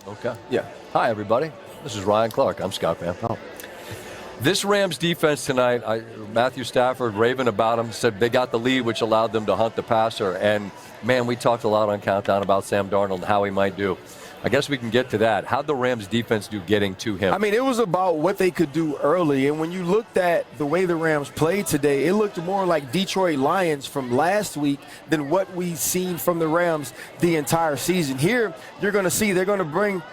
Okay. Yeah. Hi, everybody. This is Ryan Clark. I'm Scott Van Pelt. This Rams defense tonight, Matthew Stafford raving about them, said they got the lead, which allowed them to hunt the passer. And, man, we talked a lot on Countdown about Sam Darnold and how he might do. I guess we can get to that. How'd the Rams defense do getting to him? I mean, it was about what they could do early. And when you looked at the way the Rams played today, it looked more like Detroit Lions from last week than what we've seen from the Rams the entire season. Here, you're going to see they're going to bring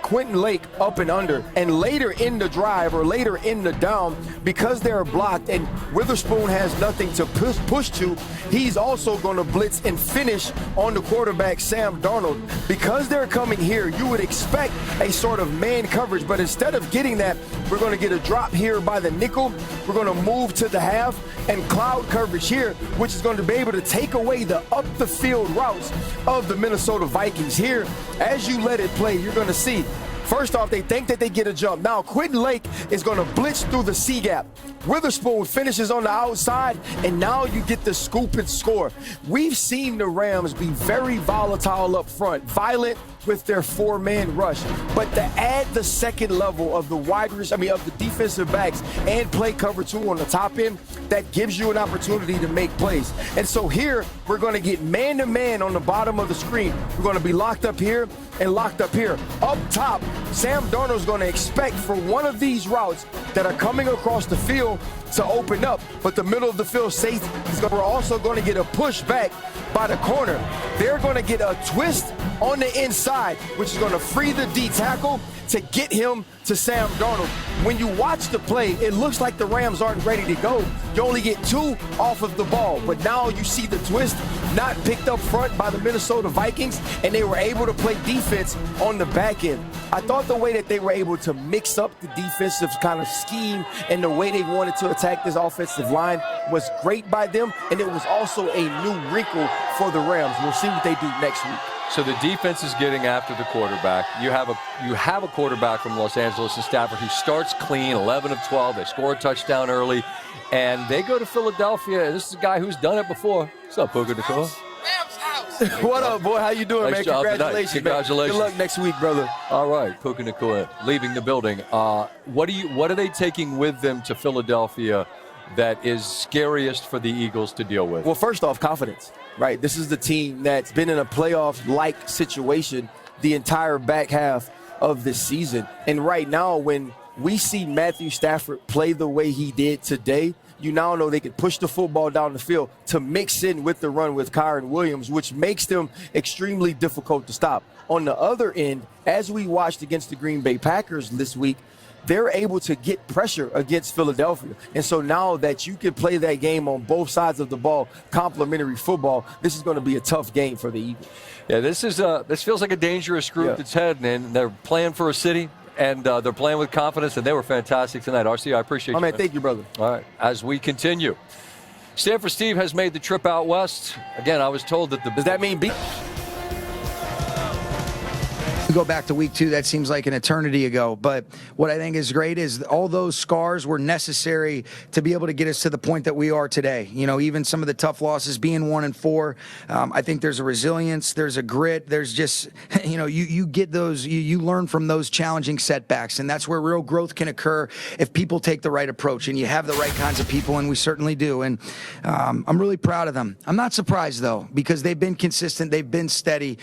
Quentin Lake up and under, and later in the drive or later in the down, because they're blocked and Witherspoon has nothing to push to, he's also going to blitz and finish on the quarterback, Sam Darnold. Because they're coming here, you would expect a sort of man coverage, but instead of getting that, we're going to get a drop here by the nickel. We're going to move to the half and cloud coverage here, which is going to be able to take away the up the field routes of the Minnesota Vikings. Here, as you let it play, you're going to see, first off, they think that they get a jump. Now, Quentin Lake is going to blitz through the C-gap. Witherspoon finishes on the outside, and now you get the scoop and score. We've seen the Rams be very volatile up front, violent with their four-man rush, but to add the second level of the of the defensive backs and play cover two on the top end, that gives you an opportunity to make plays. And so here, we're going to get man-to-man on the bottom of the screen. We're going to be locked up here and locked up here. Up top, Sam Darnold's going to expect for one of these routes that are coming across the field to open up, but the middle of the field safety is also going to get a push back by the corner. They're going to get a twist on the inside, which is going to free the D tackle to get him to Sam Darnold. When you watch the play, it looks like the Rams aren't ready to go. You only get two off of the ball, but now you see the twist not picked up front by the Minnesota Vikings, and they were able to play defense on the back end. I thought the way that they were able to mix up the defensive kind of scheme and the way they wanted to attack this offensive line was great by them, and it was also a new wrinkle for the Rams. We'll see what they do next week. So the defense is getting after the quarterback. You have a quarterback from Los Angeles and Stafford who starts clean, 11 of 12. They score a touchdown early, and they go to Philadelphia. This is a guy who's done it before. What's up, Puka Nacua? What up, boy? How you doing, nice man? Congratulations. Congratulations. Good luck next week, brother. All right, Puka Nacua leaving the building. What are they taking with them to Philadelphia that is scariest for the Eagles to deal with? Well, first off, confidence. Right, this is the team that's been in a playoff-like situation the entire back half of this season. And right now, when we see Matthew Stafford play the way he did today, you now know they can push the football down the field to mix in with the run with Kyren Williams, which makes them extremely difficult to stop. On the other end, as we watched against the Green Bay Packers this week, they're able to get pressure against Philadelphia. And so now that you can play that game on both sides of the ball, complementary football, this is going to be a tough game for the Eagles. Yeah, this feels like a dangerous group that's heading in. They're playing for a city, and they're playing with confidence, and they were fantastic tonight. RC, I appreciate you. Man, thank you, brother. All right, as we continue. Stanford Steve has made the trip out west. Again, I was told that Does that mean We go back to week 2, that seems like an eternity ago. But what I think is great is all those scars were necessary to be able to get us to the point that we are today. You know, even some of the tough losses being 1-4, I think there's a resilience, there's a grit, there's just, you get those, you learn from those challenging setbacks. And that's where real growth can occur if people take the right approach and you have the right kinds of people, and we certainly do. And I'm really proud of them. I'm not surprised, though, because they've been consistent, they've been steady.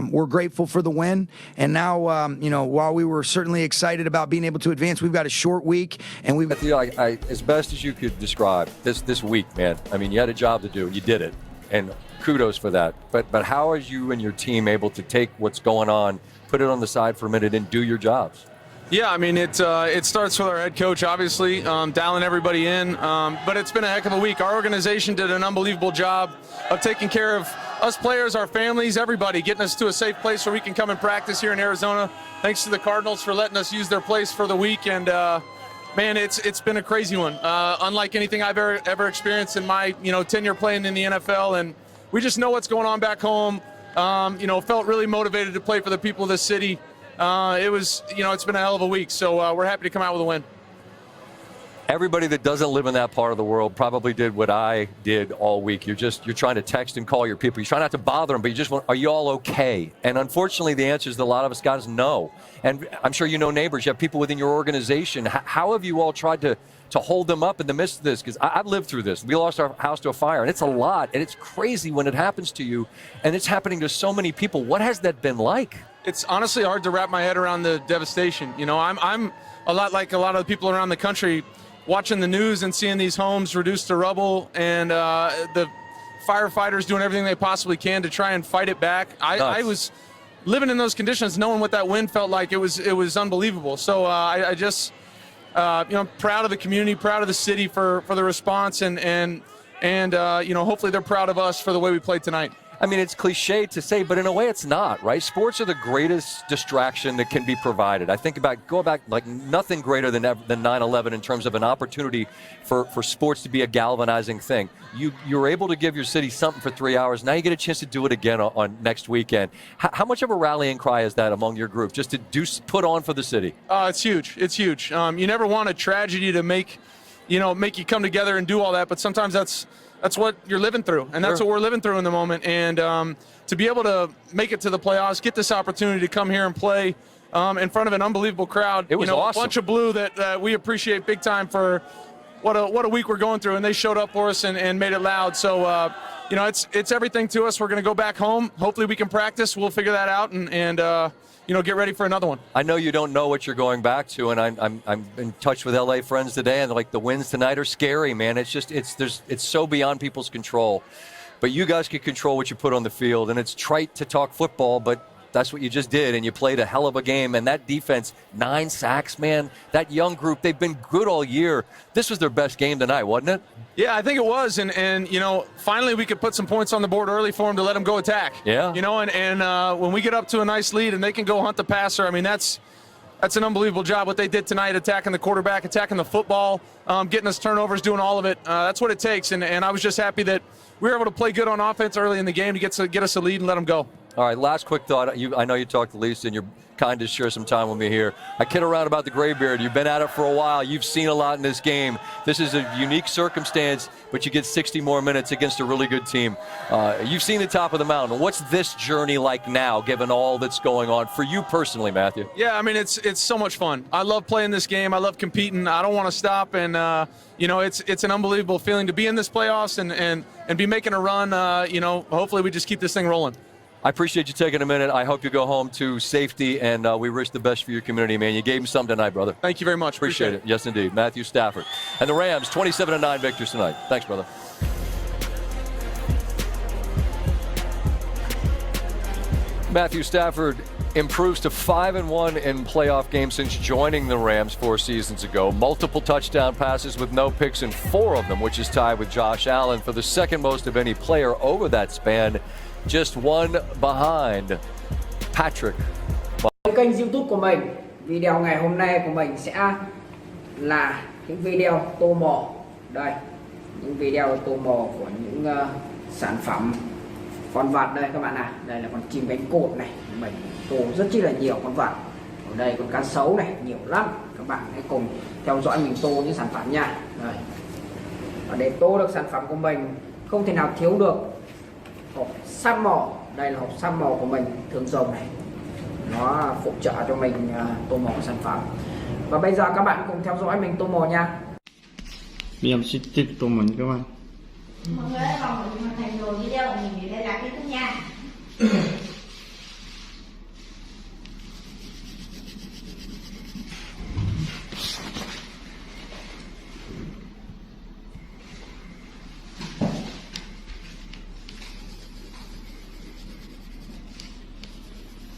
We're grateful for the win. And now, while we were certainly excited about being able to advance, we've got a short week, and we've. As best as you could describe this week, man. I mean, you had a job to do, and you did it, and kudos for that. But how are you and your team able to take what's going on, put it on the side for a minute, and do your jobs? Yeah, I mean, it starts with our head coach, obviously, dialing everybody in. But it's been a heck of a week. Our organization did an unbelievable job of taking care of us players, our families, everybody, getting us to a safe place where we can come and practice here in Arizona. Thanks to the Cardinals for letting us use their place for the week. And, man, it's been a crazy one, unlike anything I've ever experienced in my tenure playing in the NFL. And we just know what's going on back home. Felt really motivated to play for the people of this city. It's been a hell of a week, so we're happy to come out with a win. Everybody that doesn't live in that part of the world probably did what I did all week. You're trying to text and call your people. You try not to bother them, but you just want, are you all okay? And unfortunately, the answer is that a lot of us guys no. And I'm sure you know neighbors. You have people within your organization. How have you all tried to hold them up in the midst of this? Because I've lived through this. We lost our house to a fire, and it's a lot, and it's crazy when it happens to you, and it's happening to so many people. What has that been like? It's honestly hard to wrap my head around the devastation. You know, I'm a lot like a lot of the people around the country, watching the news and seeing these homes reduced to rubble, and the firefighters doing everything they possibly can to try and fight it back. I was living in those conditions, knowing what that wind felt like. It was unbelievable. So I just proud of the community, proud of the city for the response, and hopefully they're proud of us for the way we played tonight. I mean, it's cliche to say, but in a way it's not, right? Sports are the greatest distraction that can be provided. I think go back like nothing greater than 9/11 in terms of an opportunity for sports to be a galvanizing thing. You're able to give your city something for 3 hours. Now you get a chance to do it again on next weekend. How much of a rallying cry is that among your group, just to put on for the city? It's huge. It's huge. You never want a tragedy to make you come together and do all that, but sometimes that's what you're living through, and that's what we're living through in the moment. And to be able to make it to the playoffs, get this opportunity to come here and play in front of an unbelievable crowd. It was awesome. A bunch of blue that we appreciate big time for what a week we're going through, and they showed up for us and made it loud. So it's everything to us. We're going to go back home. Hopefully we can practice. We'll figure that out and get ready for another one. I know you don't know what you're going back to, and I'm in touch with LA friends today, and like the winds tonight are scary, man. It's so beyond people's control. But you guys can control what you put on the field, and it's trite to talk football, but that's what you just did, and you played a hell of a game. And that defense, 9 sacks, man. That young group, they've been good all year. This was their best game tonight, wasn't it? Yeah, I think it was, and finally we could put some points on the board early for them to let them go attack. Yeah. And when we get up to a nice lead and they can go hunt the passer, I mean that's an unbelievable job what they did tonight, attacking the quarterback, attacking the football, getting us turnovers, doing all of it. That's what it takes, and I was just happy that we were able to play good on offense early in the game to get us a lead and let them go. All right, last quick thought. I know you talked to Lisa, and you're kind to share some time with me here. I kid around about the graybeard. You've been at it for a while. You've seen a lot in this game. This is a unique circumstance, but you get 60 more minutes against a really good team. You've seen the top of the mountain. What's this journey like now, given all that's going on for you personally, Matthew? Yeah, I mean, it's so much fun. I love playing this game. I love competing. I don't want to stop, and it's an unbelievable feeling to be in this playoffs and be making a run. Hopefully we just keep this thing rolling. I appreciate you taking a minute. I hope you go home to safety, and we wish the best for your community, man. You gave him something tonight, brother. Thank you very much. Appreciate it. Yes, indeed. Matthew Stafford. And the Rams, 27-9 victors tonight. Thanks, brother. Matthew Stafford improves to 5-1 in playoff games since joining the Rams 4 seasons ago. Multiple touchdown passes with no picks in 4 of them, which is tied with Josh Allen for the second most of any player over that span. Just one behind Patrick. Kênh YouTube của mình, video ngày hôm nay của mình sẽ là những video tô mò. Đây, những video tô mò của những sản phẩm con vật đây các bạn ạ. Đây là con chim cánh cụt này, mình tô rất chi là nhiều con vật. Ở đây con cá sấu này, nhiều lắm. Các bạn hãy cùng theo dõi mình tô những sản phẩm nha. Đây. Và để tô được sản phẩm của mình không thể nào thiếu được hộp săn mò. Đây là hộp săn mò của mình thường dùng này, nó phụ trợ cho mình tô mò sản phẩm. Và bây giờ các bạn cùng theo dõi mình tô mò nha. Bây giờ mình sẽ tiếp tục mình các bạn. Mọi người ơi, còn một thành đồ video của mình để đây là kết thúc nha.